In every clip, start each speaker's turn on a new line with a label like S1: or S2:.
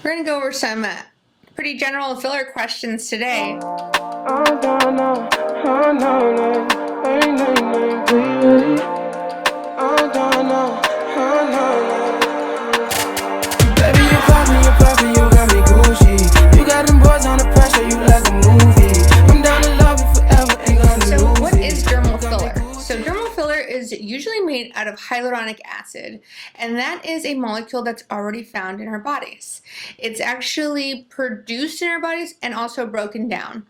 S1: We're going to go over some pretty general filler questions today. So what is dermal filler? So dermal filler is usually made out of hyaluronic acid, and that is a molecule that's already found in our bodies. It's actually produced in our bodies and also broken down.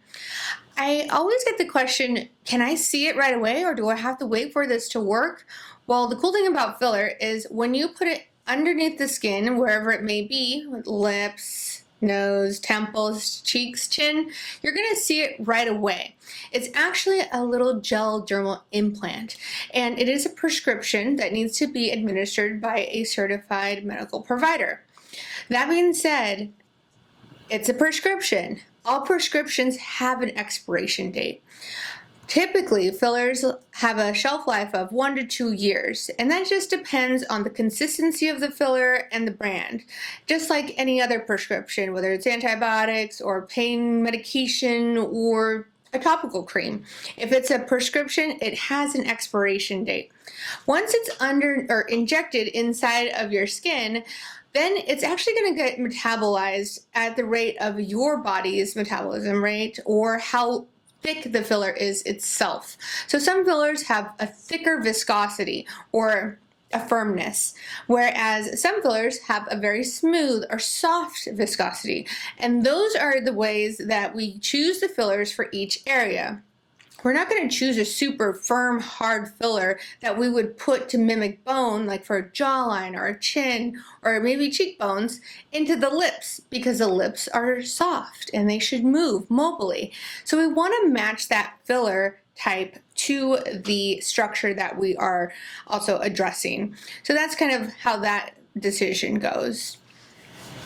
S1: I always get the question, can I see it right away, or do I have to wait for this to work? Well, the cool thing about filler is when you put it underneath the skin, wherever it may be, lips, nose, temples, cheeks, chin, you're going to see it right away. It's actually a little gel dermal implant, and it is a prescription that needs to be administered by a certified medical provider. That being said, it's a prescription. All prescriptions have an expiration date. Typically, fillers have a shelf life of 1 to 2 years, and that just depends on the consistency of the filler and the brand. Just like any other prescription, whether it's antibiotics or pain medication or a topical cream. If it's a prescription, it has an expiration date. Once it's injected inside of your skin, then it's actually going to get metabolized at the rate of your body's metabolism rate, or how thick the filler is itself. So some fillers have a thicker viscosity or a firmness, whereas some fillers have a very smooth or soft viscosity. And those are the ways that we choose the fillers for each area. We're not going to choose a super firm, hard filler that we would put to mimic bone, like for a jawline or a chin or maybe cheekbones, into the lips, because the lips are soft and they should move mobily. So we want to match that filler type to the structure that we are also addressing. So that's kind of how that decision goes.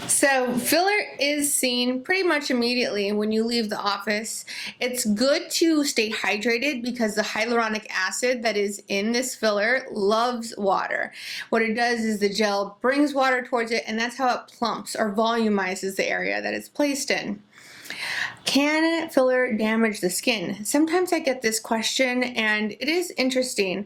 S1: So filler is seen pretty much immediately when you leave the office. It's good to stay hydrated because the hyaluronic acid that is in this filler loves water. What it does is the gel brings water towards it, and that's how it plumps or volumizes the area that it's placed in. Can filler damage the skin? Sometimes I get this question, and it is interesting.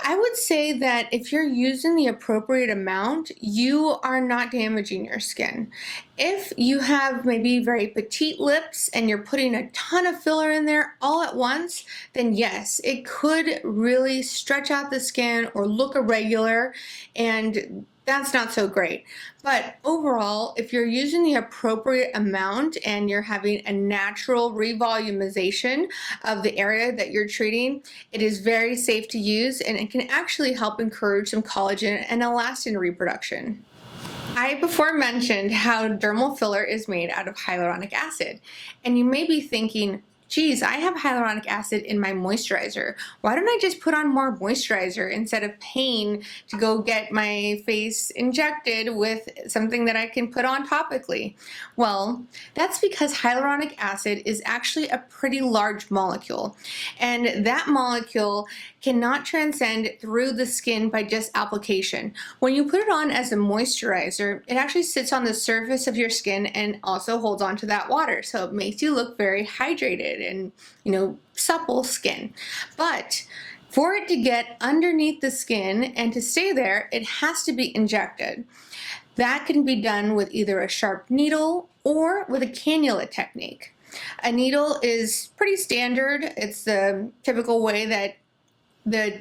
S1: I would say that if you're using the appropriate amount, you are not damaging your skin. If you have maybe very petite lips and you're putting a ton of filler in there all at once, then yes, it could really stretch out the skin or look irregular, and that's not so great. But overall, if you're using the appropriate amount and you're having a natural revolumization of the area that you're treating, it is very safe to use, and it can actually help encourage some collagen and elastin reproduction. I before mentioned how dermal filler is made out of hyaluronic acid, and you may be thinking, geez, I have hyaluronic acid in my moisturizer. Why don't I just put on more moisturizer instead of paying to go get my face injected with something that I can put on topically? Well, that's because hyaluronic acid is actually a pretty large molecule, and that molecule cannot transcend through the skin by just application. When you put it on as a moisturizer, it actually sits on the surface of your skin and also holds on to that water, so it makes you look very hydrated and, supple skin. But for it to get underneath the skin and to stay there, it has to be injected. That can be done with either a sharp needle or with a cannula technique. A needle is pretty standard. It's the typical way that the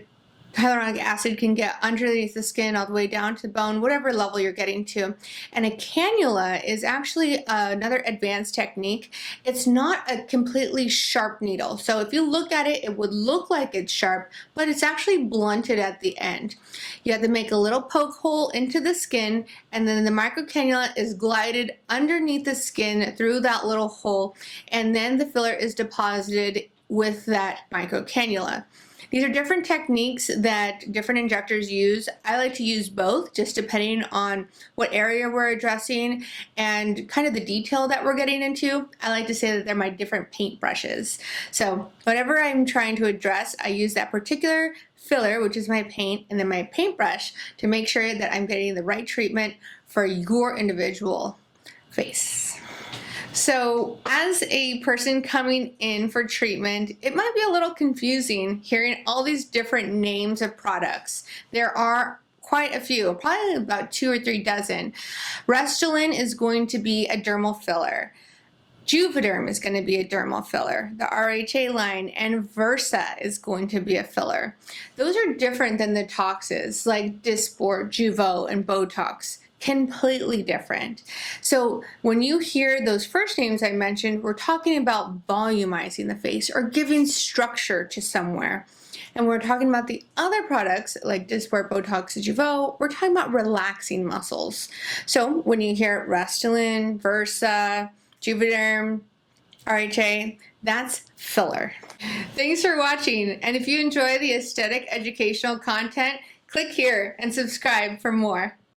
S1: hyaluronic acid can get underneath the skin all the way down to the bone, whatever level you're getting to. And a cannula is actually another advanced technique. It's not a completely sharp needle. So if you look at it, it would look like it's sharp, but it's actually blunted at the end. You have to make a little poke hole into the skin, and then the microcannula is glided underneath the skin through that little hole, and then the filler is deposited with that microcannula. These are different techniques that different injectors use. I like to use both, just depending on what area we're addressing and kind of the detail that we're getting into. I like to say that they're my different paint brushes. So whatever I'm trying to address, I use that particular filler, which is my paint, and then my paintbrush to make sure that I'm getting the right treatment for your individual face. So as a person coming in for treatment, it might be a little confusing hearing all these different names of products. There are quite a few, probably about 2 or 3 dozen. Restylane is going to be a dermal filler. Juvederm is going to be a dermal filler. The RHA line and Versa is going to be a filler. Those are different than the toxins like Dysport, Jeuveau, and Botox. Completely different. So when you hear those first names I mentioned, we're talking about volumizing the face or giving structure to somewhere. And we're talking about the other products like Dysport, Botox, and Jeuveau, we're talking about relaxing muscles. So when you hear Restylane, Versa, Juvederm, RHA, that's filler. Thanks for watching, and if you enjoy the aesthetic educational content, click here and subscribe for more.